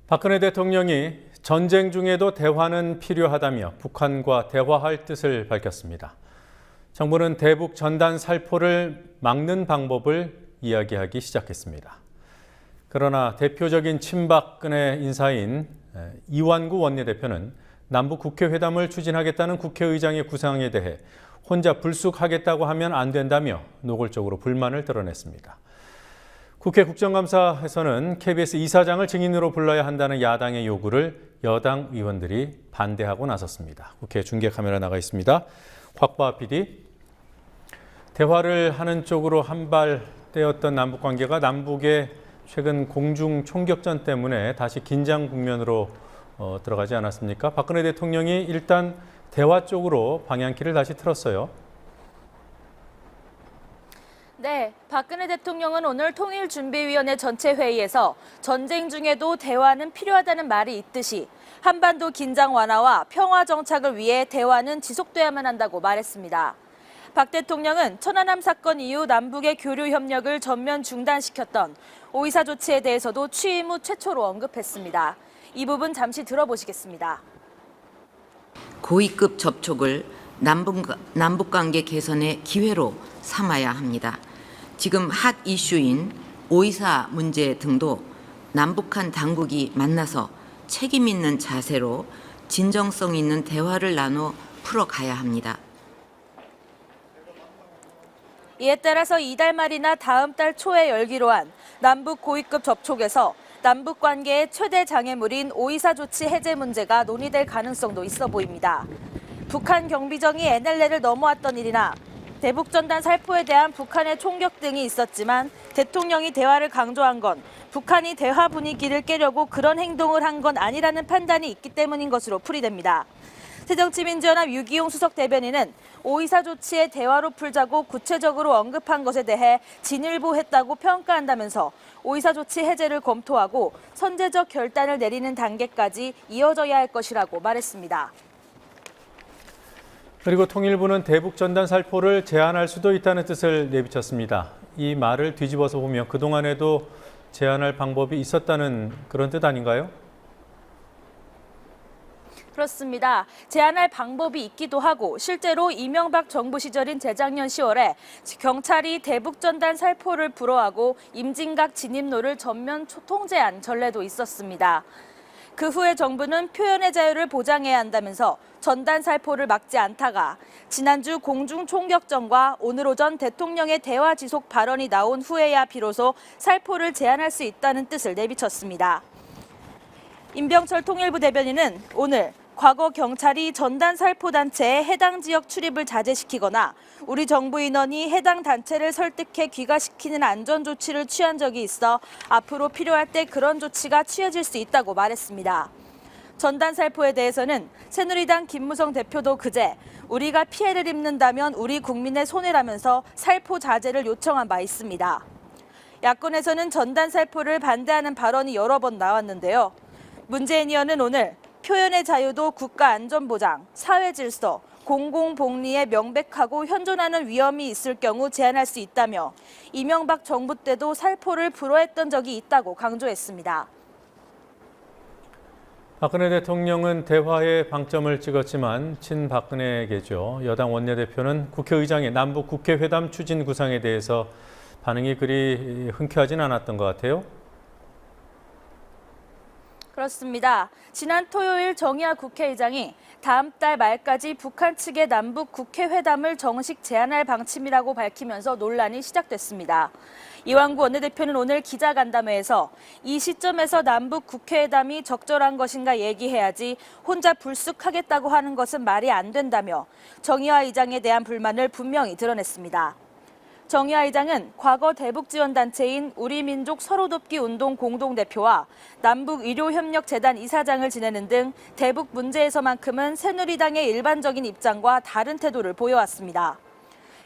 박근혜 대통령이 전쟁 중에도 대화는 필요하다며 북한과 대화할 뜻을 밝혔습니다. 정부는 대북 전단 살포를 막는 방법을 이야기하기 시작했습니다. 그러나 대표적인 친박근혜 인사인 이완구 원내대표는 남북 국회회담을 추진하겠다는 국회의장의 구상에 대해 혼자 불쑥하겠다고 하면 안 된다며 노골적으로 불만을 드러냈습니다. 국회 국정감사에서는 KBS 이사장을 증인으로 불러야 한다는 야당의 요구를 여당 의원들이 반대하고 나섰습니다. 국회 중계 카메라 나가 있습니다. 곽바 PD, 대화를 하는 쪽으로 한 발 떼었던 남북관계가 남북의 최근 공중 총격전 때문에 다시 긴장 국면으로 들어가지 않았습니까? 박근혜 대통령이 일단 대화 쪽으로 방향키를 다시 틀었어요. 네, 박근혜 대통령은 오늘 통일준비위원회 전체 회의에서 전쟁 중에도 대화는 필요하다는 말이 있듯이 한반도 긴장 완화와 평화 정착을 위해 대화는 지속돼야만 한다고 말했습니다. 박 대통령은 천안함 사건 이후 남북의 교류 협력을 전면 중단시켰던 오이사 조치에 대해서도 취임 후 최초로 언급했습니다. 이 부분 잠시 들어보시겠습니다. 고위급 접촉을 남북관계 개선의 기회로 삼아야 합니다. 지금 핫 이슈인 오이사 문제 등도 남북한 당국이 만나서 책임 있는 자세로 진정성 있는 대화를 나눠 풀어가야 합니다. 이에 따라서 이달 말이나 다음 달 초에 열기로 한 남북 고위급 접촉에서 남북 관계의 최대 장애물인 오이사 조치 해제 문제가 논의될 가능성도 있어 보입니다. 북한 경비정이 NLL을 넘어왔던 일이나 대북전단 살포에 대한 북한의 총격 등이 있었지만 대통령이 대화를 강조한 건 북한이 대화 분위기를 깨려고 그런 행동을 한 건 아니라는 판단이 있기 때문인 것으로 풀이됩니다. 새정치민주연합 유기용 수석 대변인은 오이사 조치의 대화로 풀자고 구체적으로 언급한 것에 대해 진일보했다고 평가한다면서 오이사 조치 해제를 검토하고 선제적 결단을 내리는 단계까지 이어져야 할 것이라고 말했습니다. 그리고 통일부는 대북 전단 살포를 제한할 수도 있다는 뜻을 내비쳤습니다. 이 말을 뒤집어서 보면 그동안에도 제한할 방법이 있었다는 그런 뜻 아닌가요? 그렇습니다. 제한할 방법이 있기도 하고 실제로 이명박 정부 시절인 재작년 10월에 경찰이 대북전단 살포를 불허하고 임진각 진입로를 전면 통제한 전례도 있었습니다. 그 후에 정부는 표현의 자유를 보장해야 한다면서 전단 살포를 막지 않다가 지난주 공중총격전과 오늘 오전 대통령의 대화 지속 발언이 나온 후에야 비로소 살포를 제한할 수 있다는 뜻을 내비쳤습니다. 임병철 통일부 대변인은 오늘 과거 경찰이 전단 살포 단체에 해당 지역 출입을 자제시키거나 우리 정부 인원이 해당 단체를 설득해 귀가시키는 안전 조치를 취한 적이 있어 앞으로 필요할 때 그런 조치가 취해질 수 있다고 말했습니다. 전단 살포에 대해서는 새누리당 김무성 대표도 그제 우리가 피해를 입는다면 우리 국민의 손해라면서 살포 자제를 요청한 바 있습니다. 야권에서는 전단 살포를 반대하는 발언이 여러 번 나왔는데요. 문재인 의원은 오늘 표현의 자유도 국가안전보장, 사회질서, 공공복리에 명백하고 현존하는 위험이 있을 경우 제한할 수 있다며 이명박 정부 때도 살포를 불허했던 적이 있다고 강조했습니다. 박근혜 대통령은 대화에 방점을 찍었지만 친박근혜계죠. 여당 원내대표는 국회의장의 남북 국회회담 추진 구상에 대해서 반응이 그리 흔쾌하진 않았던 것 같아요. 그렇습니다. 지난 토요일 정의화 국회의장이 다음 달 말까지 북한 측의 남북 국회회담을 정식 제안할 방침이라고 밝히면서 논란이 시작됐습니다. 이완구 원내대표는 오늘 기자간담회에서 이 시점에서 남북 국회회담이 적절한 것인가 얘기해야지 혼자 불쑥하겠다고 하는 것은 말이 안 된다며 정의화 의장에 대한 불만을 분명히 드러냈습니다. 정의화 의장은 과거 대북지원단체인 우리민족 서로돕기 운동 공동대표와 남북의료협력재단 이사장을 지내는 등 대북 문제에서만큼은 새누리당의 일반적인 입장과 다른 태도를 보여왔습니다.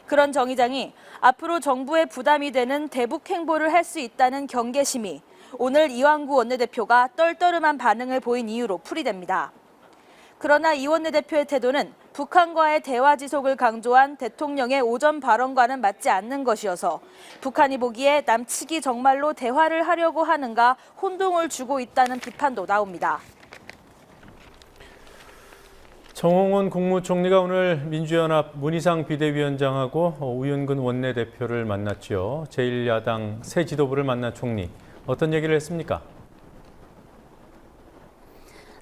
그런 정 의장이 앞으로 정부에 부담이 되는 대북 행보를 할 수 있다는 경계심이 오늘 이완구 원내대표가 떨떠름한 반응을 보인 이유로 풀이됩니다. 그러나 이 원내대표의 태도는 북한과의 대화 지속을 강조한 대통령의 오전 발언과는 맞지 않는 것이어서 북한이 보기에 남측이 정말로 대화를 하려고 하는가 혼동을 주고 있다는 비판도 나옵니다. 정홍원 국무총리가 오늘 민주연합 문희상 비대위원장하고 우윤근 원내대표를 만났죠. 제1야당 새 지도부를 만난 총리, 어떤 얘기를 했습니까?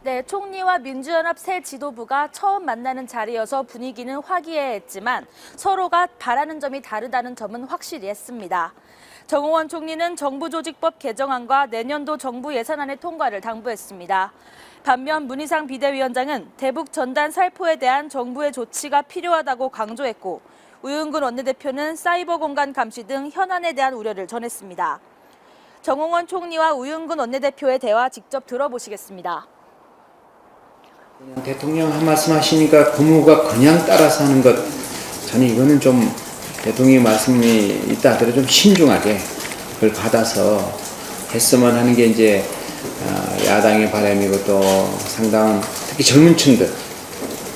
네, 총리와 민주연합 새 지도부가 처음 만나는 자리여서 분위기는 화기애애했지만 서로가 바라는 점이 다르다는 점은 확실히 했습니다. 정홍원 총리는 정부조직법 개정안과 내년도 정부 예산안의 통과를 당부했습니다. 반면 문희상 비대위원장은 대북 전단 살포에 대한 정부의 조치가 필요하다고 강조했고 우윤근 원내대표는 사이버 공간 감시 등 현안에 대한 우려를 전했습니다. 정홍원 총리와 우윤근 원내대표의 대화 직접 들어보시겠습니다. 그냥 대통령 한 말씀 하시니까 국무가 그냥 따라서 하는 것, 저는 이거는 좀 대통령의 말씀이 있다 하더라도 좀 신중하게 그걸 받아서 했으면 하는 게 이제 야당의 바람이고 또 상당한 특히 젊은 층들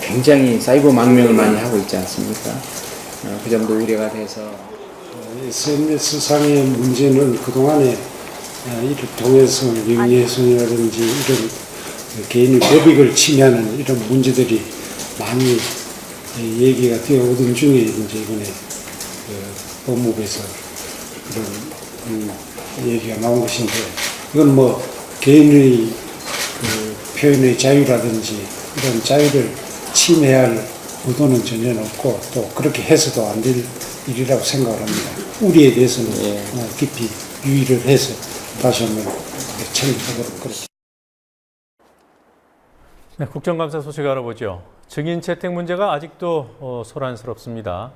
굉장히 사이버 망명을 많이 하고 있지 않습니까? 그 정도 우려가 돼서 SNS상의 문제는 그동안에 이런 동해성, 영해성이라든지 이런 개인의 법익을 침해하는 이런 문제들이 많이 얘기가 되어오던 중에 이제 이번에 법무부에서 그런 얘기가 나온 것인데, 이건 뭐 개인의 표현의 자유라든지 이런 자유를 침해할 의도는 전혀 없고 또 그렇게 해서도 안 될 일이라고 생각을 합니다. 우리에 대해서는 깊이 유의를 해서 다시 한번 처리하도록 그렇게. 네, 국정감사 소식 알아보죠. 증인 채택 문제가 아직도 소란스럽습니다.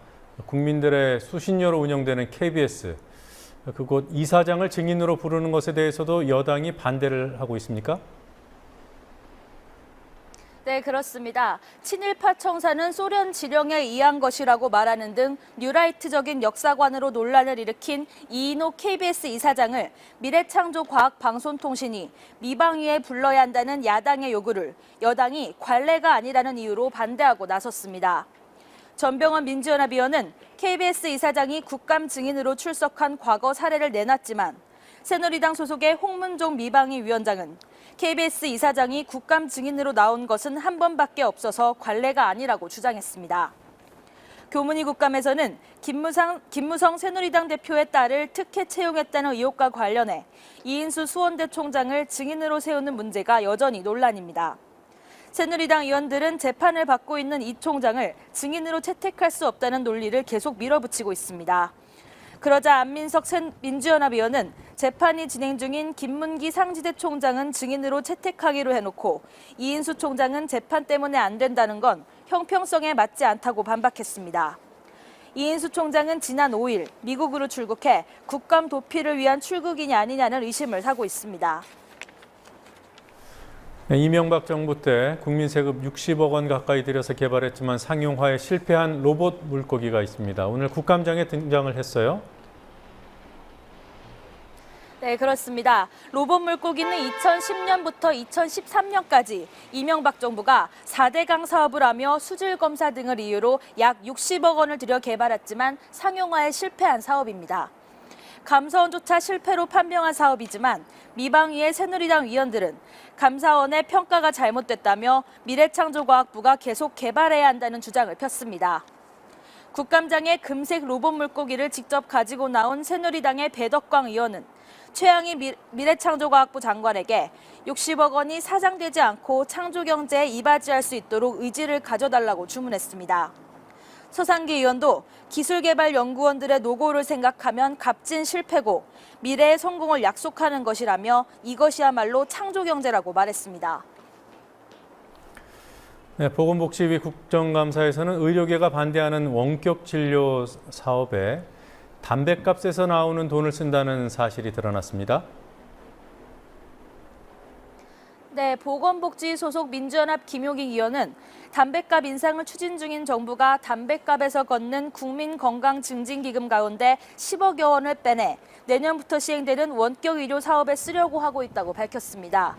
국민들의 수신료로 운영되는 KBS, 그곳 이사장을 증인으로 부르는 것에 대해서도 여당이 반대를 하고 있습니까? 네, 그렇습니다. 친일파 청사는 소련 지령에 의한 것이라고 말하는 등 뉴라이트적인 역사관으로 논란을 일으킨 이인호 KBS 이사장을 미래창조과학방송통신이 미방위에 불러야 한다는 야당의 요구를 여당이 관례가 아니라는 이유로 반대하고 나섰습니다. 전병헌 민주연합위원은 KBS 이사장이 국감 증인으로 출석한 과거 사례를 내놨지만 새누리당 소속의 홍문종 미방위 위원장은 KBS 이사장이 국감 증인으로 나온 것은 한 번밖에 없어서 관례가 아니라고 주장했습니다. 교문위 국감에서는 김무성 새누리당 대표의 딸을 특혜 채용했다는 의혹과 관련해 이인수 수원대 총장을 증인으로 세우는 문제가 여전히 논란입니다. 새누리당 의원들은 재판을 받고 있는 이 총장을 증인으로 채택할 수 없다는 논리를 계속 밀어붙이고 있습니다. 그러자 안민석 민주연합 의원은 재판이 진행 중인 김문기 상지대 총장은 증인으로 채택하기로 해놓고 이인수 총장은 재판 때문에 안 된다는 건 형평성에 맞지 않다고 반박했습니다. 이인수 총장은 지난 5일 미국으로 출국해 국감 도피를 위한 출국이냐 아니냐는 의심을 사고 있습니다. 이명박 정부 때 국민 세금 60억 원 가까이 들여서 개발했지만 상용화에 실패한 로봇 물고기가 있습니다. 오늘 국감장에 등장을 했어요. 네, 그렇습니다. 로봇 물고기는 2010년부터 2013년까지 이명박 정부가 4대강 사업을 하며 수질 검사 등을 이유로 약 60억 원을 들여 개발했지만 상용화에 실패한 사업입니다. 감사원조차 실패로 판명한 사업이지만 미방위의 새누리당 위원들은 감사원의 평가가 잘못됐다며 미래창조과학부가 계속 개발해야 한다는 주장을 폈습니다. 국감장에 금색 로봇 물고기를 직접 가지고 나온 새누리당의 배덕광 의원은 최양희 미래창조과학부 장관에게 60억 원이 사장되지 않고 창조경제에 이바지할 수 있도록 의지를 가져달라고 주문했습니다. 서상기 의원도 기술개발연구원들의 노고를 생각하면 값진 실패고 미래의 성공을 약속하는 것이라며 이것이야말로 창조경제라고 말했습니다. 네, 보건복지위 국정감사에서는 의료계가 반대하는 원격 진료 사업에 담뱃값에서 나오는 돈을 쓴다는 사실이 드러났습니다. 네, 보건복지 소속 민주연합 김용익 의원은 담뱃값 인상을 추진 중인 정부가 담뱃값에서 걷는 국민건강증진기금 가운데 10억여 원을 빼내 내년부터 시행되는 원격 의료 사업에 쓰려고 하고 있다고 밝혔습니다.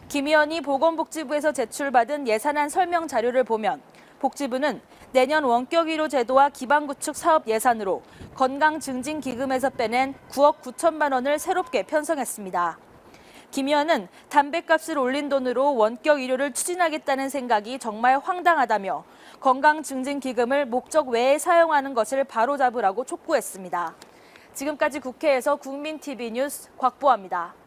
김 의원이 보건복지부에서 제출받은 예산안 설명 자료를 보면 복지부는 내년 원격의료 제도와 기반구축 사업 예산으로 건강증진기금에서 빼낸 9억 9천만 원을 새롭게 편성했습니다. 김 의원은 담뱃값을 올린 돈으로 원격 의료를 추진하겠다는 생각이 정말 황당하다며 건강증진기금을 목적 외에 사용하는 것을 바로잡으라고 촉구했습니다. 지금까지 국회에서 국민TV 뉴스 곽보아입니다.